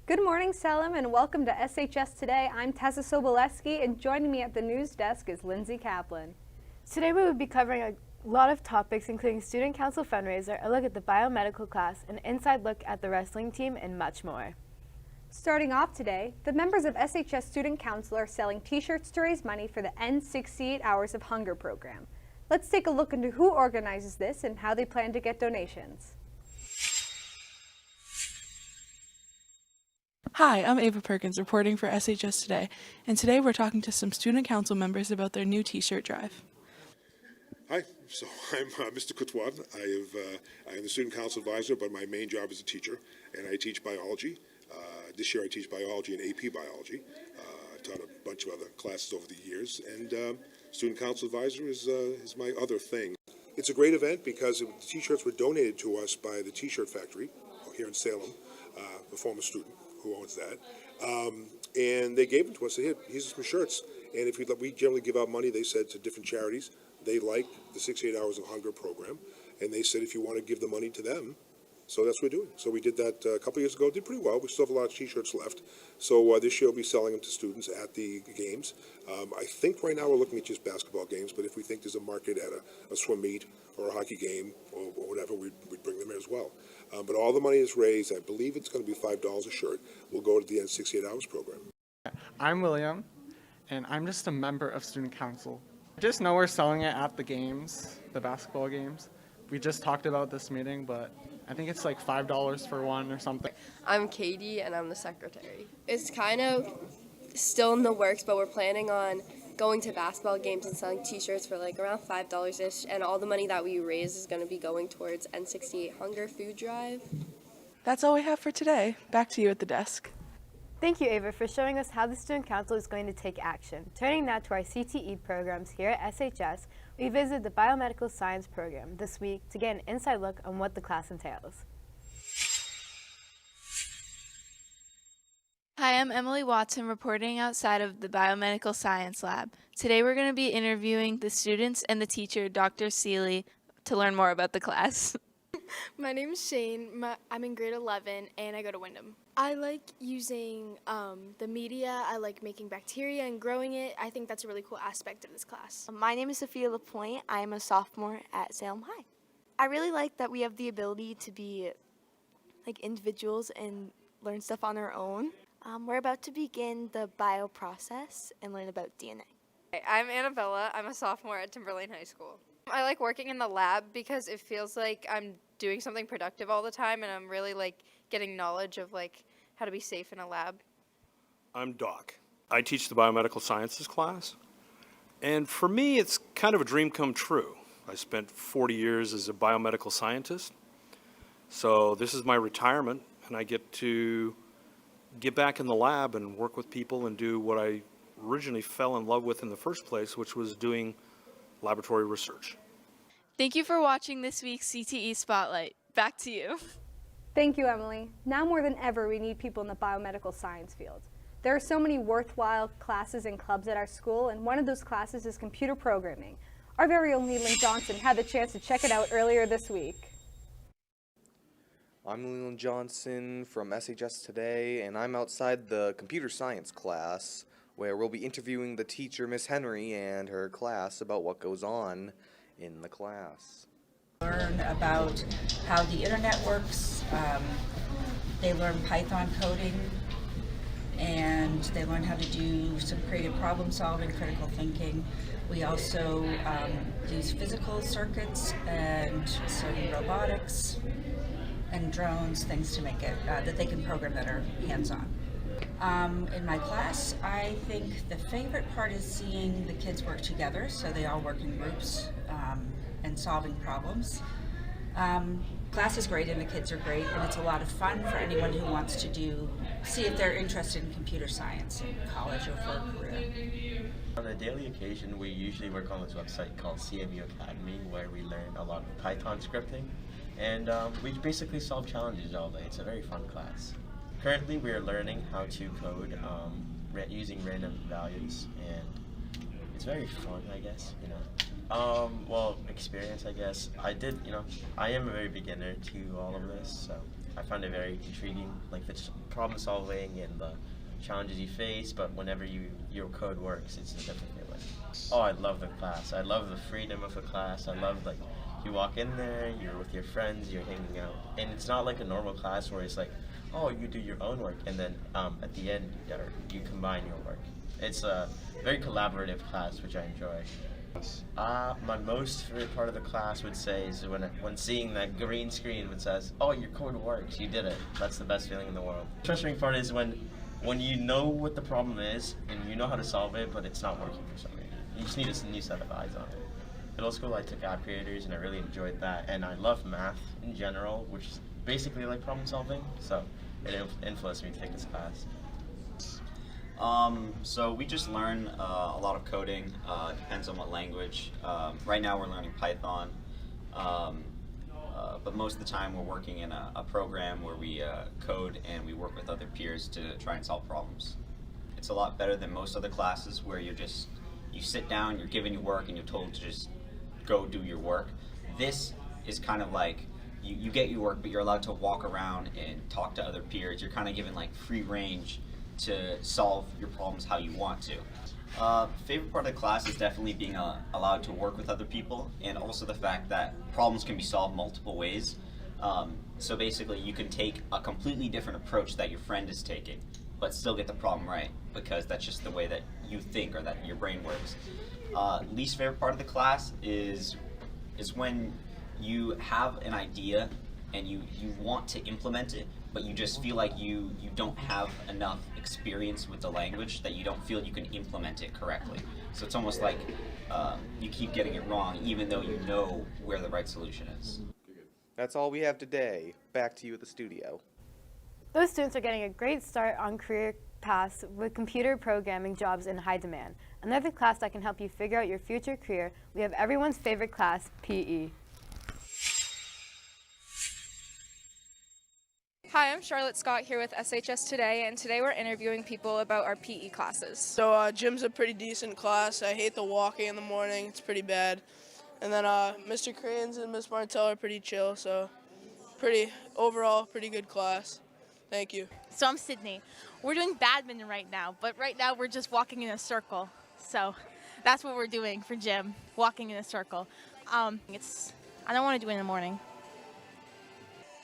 Good morning, Salem, and welcome to SHS Today. I'm Tessa Soboleski, and joining me at the news desk is Lindsay Kaplan. Today we will be covering a lot of topics, including Student Council fundraiser, a look at the biomedical class, an inside look at the wrestling team, and much more. Starting off today, the members of SHS Student Council are selling t-shirts to raise money for the End 68 Hours of Hunger program. Let's take a look into who organizes this and how they plan to get donations. Hi, I'm Ava Perkins reporting for SHS Today, and today we're talking to some student council members about their new t-shirt drive. Hi, so I'm Mr. Courtois. I am the student council advisor, but my main job is a teacher, and I teach biology. This year I teach biology and AP biology. I've taught a bunch of other classes over the years, and student council advisor is my other thing. It's a great event because the t-shirts were donated to us by the T-shirt factory here in Salem, the former student who owns that, and they gave them to us. They said, here's some shirts, and if we generally give out money, they said, to different charities. They like the 68 Hours of Hunger program, and they said if you want to give the money to them, so that's what we're doing. So we did that a couple years ago, did pretty well. We still have a lot of t-shirts left, so this year we'll be selling them to students at the games. I think right now we're looking at just basketball games, but if we think there's a market at a swim meet or a hockey game or whatever, we'd bring them in as well. But all the money is raised. I believe it's going to be $5 a shirt. We'll go to the End 68 Hours program. I'm William, and I'm just a member of Student Council. I just know we're selling it at the games, the basketball games. We just talked about this meeting, but I think it's like $5 for one or something. I'm Katie, and I'm the secretary. It's kind of still in the works, but we're planning on going to basketball games and selling t-shirts for like around $5-ish, and all the money that we raise is going to be going towards N68 Hunger Food Drive. That's all we have for today. Back to you at the desk. Thank you, Ava, for showing us how the Student Council is going to take action. Turning now to our CTE programs here at SHS, we visited the Biomedical Science program this week to get an inside look on what the class entails. Hi, I'm Emily Watson reporting outside of the Biomedical Science Lab. Today we're going to be interviewing the students and the teacher, Dr. Seeley, to learn more about the class. My name is Shane. I'm in grade 11 and I go to Wyndham. I like using the media. I like making bacteria and growing it. I think that's a really cool aspect of this class. My name is SOPHIA LAPOINTE. I am a sophomore at Salem High. I really like that we have the ability to be like individuals and learn stuff on our own. We're about to begin the bio process and learn about DNA. I'm Annabella. I'm a sophomore at Timberlane High School. I like working in the lab because it feels like I'm doing something productive all the time, and I'm really like getting knowledge of like how to be safe in a lab. I'm Doc. I teach the biomedical sciences class, and for me it's kind of a dream come true. I spent 40 years as a biomedical scientist, so this is my retirement, and I get to get back in the lab and work with people and do what I originally fell in love with in the first place, which was doing laboratory research. Thank you for watching this week's CTE Spotlight. Back to you. Thank you, Emily. Now more than ever, we need people in the biomedical science field. There are so many worthwhile classes and clubs at our school, and one of those classes is computer programming. Our very own Leland Johnson had the chance to check it out earlier this week. I'm Leland Johnson from SHS Today, and I'm outside the computer science class, where we'll be interviewing the teacher, Miss Henry, and her class about what goes on in the class. Learn about how the internet works. They learn Python coding, and they learn how to do some creative problem solving, critical thinking. We also use physical circuits and study robotics and drones, things to make it that they can program that are hands-on. In my class, I think the favorite part is seeing the kids work together, so they all work in groups and solving problems. Class is great and the kids are great, and it's a lot of fun for anyone who wants to see if they're interested in computer science in college or for a career. On a daily occasion, we usually work on this website called CMU Academy, where we learn a lot of Python scripting, and we basically solve challenges all day. It's a very fun class. Currently, we are learning how to code using random values, and it's very fun, I guess, you know. Well, experience, I guess. I am a very beginner to all of this, so I find it very intriguing, like the problem solving and the challenges you face, but whenever your code works, it's a different feeling. Oh, I love the class. I love the freedom of the class. I love, like, you walk in there, you're with your friends, you're hanging out. And it's not like a normal class where it's like, oh, you do your own work, and then at the end, you combine your work. It's a very collaborative class, which I enjoy. My most favorite part of the class would say is when seeing that green screen which says, oh, your code works, you did it. That's the best feeling in the world. The frustrating part is when you know what the problem is and you know how to solve it, but it's not working for some reason. You just need a new set of eyes on it. Middle school, I took app creators and I really enjoyed that, and I love math in general, which is basically like problem solving, so it influenced me to take this class. So we just learn a lot of coding, depends on what language. Right now we're learning Python, but most of the time we're working in a program where we code and we work with other peers to try and solve problems. It's a lot better than most other classes where you sit down, you're given your work, and you're told to just go do your work. This is kind of like, you get your work, but you're allowed to walk around and talk to other peers. You're kind of given like free range to solve your problems how you want to. Favorite part of the class is definitely being allowed to work with other people, and also the fact that problems can be solved multiple ways. So basically you can take a completely different approach that your friend is taking, but still get the problem right, because that's just the way that you think or that your brain works. Least favorite part of the class is when you have an idea and you want to implement it, but you just feel like you don't have enough experience with the language that you don't feel you can implement it correctly. So it's almost like you keep getting it wrong even though you know where the right solution is. That's all we have today. Back to you at the studio. Those students are getting a great start on career paths with computer programming jobs in high demand. Another class that can help you figure out your future career, we have everyone's favorite class, PE. Hi, I'm Charlotte Scott here with SHS Today, and today we're interviewing people about our PE classes. So gym's a pretty decent class. I hate the walking in the morning. It's pretty bad. And then Mr. Cranes and Miss Martell are pretty chill, so overall pretty good class. Thank you. So I'm Sydney. We're doing badminton right now, but right now we're just walking in a circle. So that's what we're doing for gym, walking in a circle. I don't want to do it in the morning.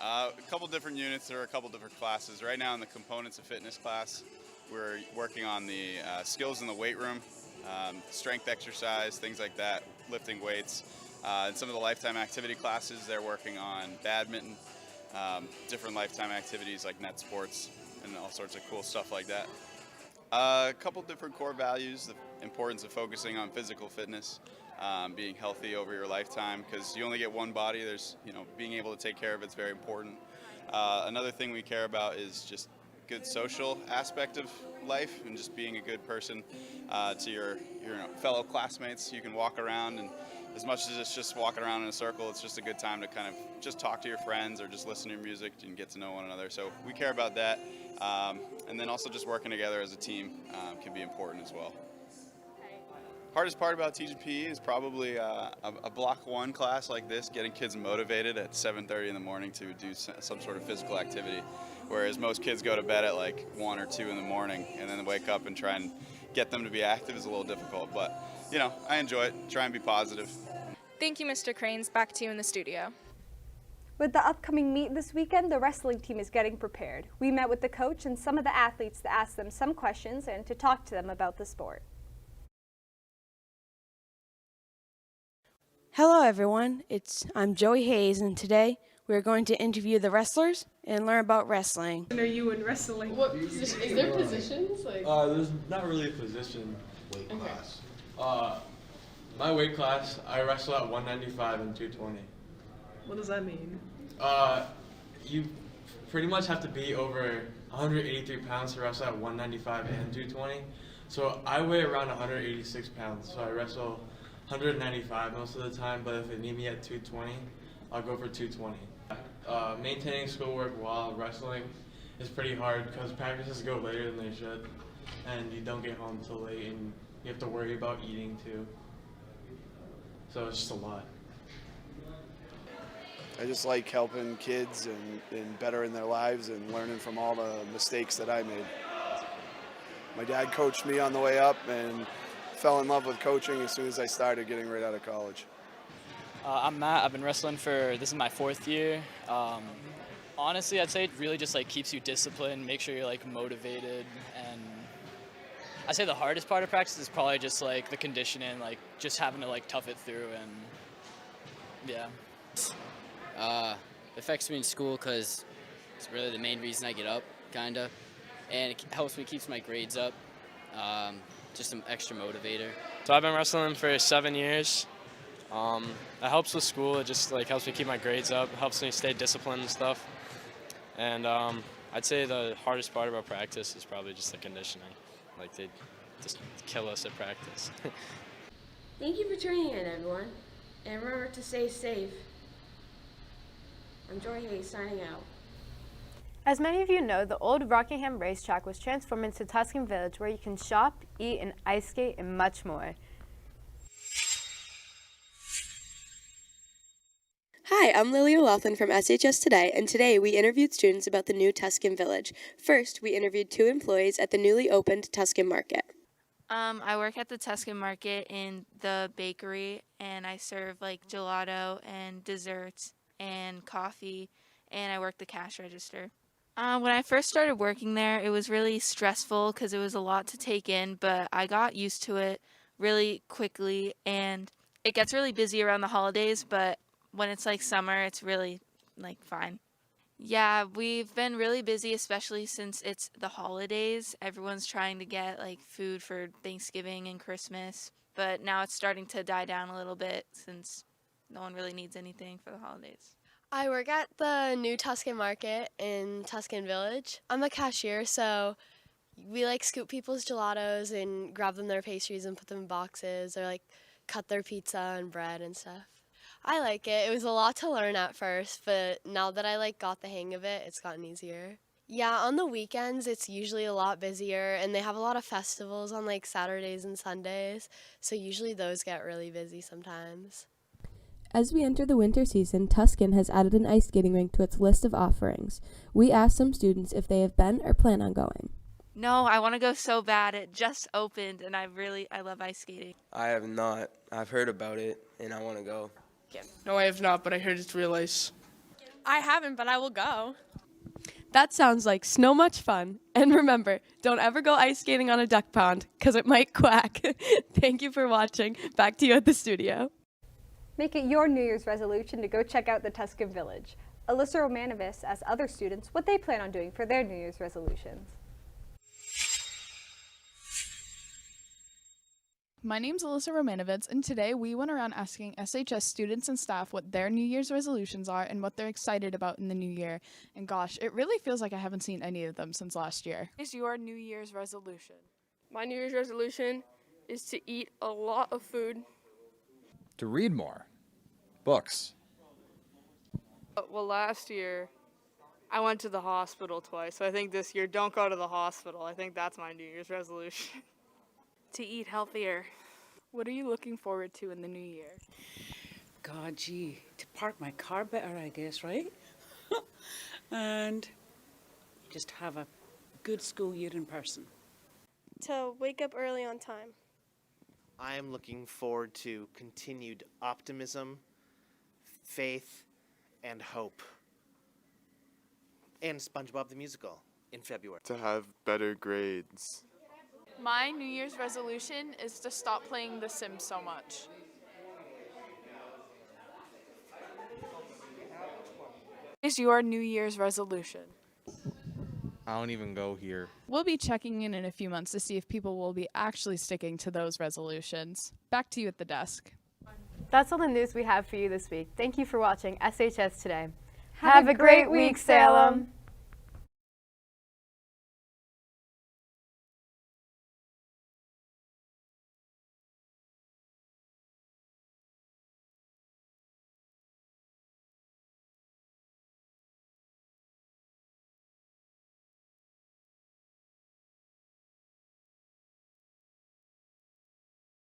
A couple different units or a couple different classes. Right now in the components of fitness class, we're working on the skills in the weight room, strength exercise, things like that, lifting weights. In some of the lifetime activity classes, they're working on badminton, different lifetime activities like net sports and all sorts of cool stuff like that. A couple different core values, the importance of focusing on physical fitness, being healthy over your lifetime, because you only get one body. Being able to take care of it's very important. Another thing we care about is just good social aspect of life and just being a good person to your fellow classmates. You can walk around, and as much as it's just walking around in a circle, it's just a good time to kind of just talk to your friends or just listen to your music and get to know one another. So we care about that. And then also just working together as a team can be important as well. Hardest part about teaching PE is probably a block 1 class like this, getting kids motivated at 7:30 in the morning to do some sort of physical activity, whereas most kids go to bed at like 1 or 2 in the morning and then wake up and try and get them to be active is a little difficult, but I enjoy it, try and be positive. Thank you, Mr. Cranes. Back to you in the studio. With the upcoming meet this weekend, the wrestling team is getting prepared. We met with the coach and some of the athletes to ask them some questions and to talk to them about the sport. Hello everyone, I'm Joey Hayes, and today we're going to interview the wrestlers and learn about wrestling. Are you in wrestling? What position? Is there positions? There's not really a position. Weight class. My weight class, I wrestle at 195 and 220. What does that mean? You pretty much have to be over 183 pounds to wrestle at 195 and 220. So I weigh around 186 pounds, so I wrestle 195 most of the time, but if they need me at 220, I'll go for 220. Maintaining schoolwork while wrestling is pretty hard because practices go later than they should, and you don't get home till late, and you have to worry about eating too. So it's just a lot. I just like helping kids and bettering their lives and learning from all the mistakes that I made. My dad coached me on the way up and fell in love with coaching as soon as I started getting right out of college. I'm Matt. I've been wrestling this is my 4th year. Honestly, I'd say it really just like keeps you disciplined, make sure you're like motivated, and I'd say the hardest part of practice is probably just like the conditioning, like just having to like tough it through, and yeah. It affects me in school because it's really the main reason I get up, kinda, and it helps me, keeps my grades up, just some extra motivator. So I've been wrestling for 7 years. It helps with school. It just like helps me keep my grades up, helps me stay disciplined and stuff. And I'd say the hardest part about practice is probably just the conditioning. Like they just kill us at practice. Thank you for tuning in, everyone. And remember to stay safe. I'm Joy Hayes, signing out. As many of you know, the old Rockingham racetrack was transformed into Tuscan Village, where you can shop, eat, and ice skate, and much more. Hi, I'm Lily O'Loughlin from SHS Today, and today we interviewed students about the new Tuscan Village. First, we interviewed 2 employees at the newly opened Tuscan Market. I work at the Tuscan Market in the bakery, and I serve like gelato and desserts and coffee, and I work the cash register. When I first started working there, it was really stressful because it was a lot to take in, but I got used to it really quickly, and it gets really busy around the holidays, but when it's like summer, it's really like fine. Yeah, we've been really busy, especially since it's the holidays. Everyone's trying to get like food for Thanksgiving and Christmas, but now it's starting to die down a little bit since no one really needs anything for the holidays. I work at the new Tuscan Market in Tuscan Village. I'm a cashier, so we like scoop people's gelatos and grab them their pastries and put them in boxes, or like cut their pizza and bread and stuff. I like it. It was a lot to learn at first, but now that I got the hang of it, it's gotten easier. Yeah, on the weekends, it's usually a lot busier, and they have a lot of festivals on Saturdays and Sundays, so usually those get really busy sometimes. As we enter the winter season, Tuscan has added an ice skating rink to its list of offerings. We asked some students if they have been or plan on going. No, I want to go so bad. It just opened, and I love ice skating. I have not. I've heard about it, and I want to go. No, I have not, but I heard it's real ice. I haven't, but I will go. That sounds like so much fun. And remember, don't ever go ice skating on a duck pond, because it might quack. Thank you for watching. Back to you at the studio. Make it your New Year's resolution to go check out the Tuscan Village. Alyssa Romanovis asks other students what they plan on doing for their New Year's resolutions. My name's Alyssa Romanovitz, and today we went around asking SHS students and staff what their New Year's resolutions are and what they're excited about in the new year. And gosh, it really feels like I haven't seen any of them since last year. What is your New Year's resolution? My New Year's resolution is to eat a lot of food. To read more. Books. Well, last year, I went to the hospital twice, so I think this year, don't go to the hospital. I think that's my New Year's resolution. To eat healthier. What are you looking forward to in the new year? God, gee, to park my car better, I guess, right? And just have a good school year in person. To wake up early on time. I am looking forward to continued optimism, faith, and hope. And SpongeBob the Musical in February. To have better grades. My New Year's resolution is to stop playing The Sims so much. What is your New Year's resolution? I don't even go here. We'll be checking in a few months to see if people will be actually sticking to those resolutions. Back to you at the desk. That's all the news we have for you this week. Thank you for watching SHS Today. Have a great week, Salem!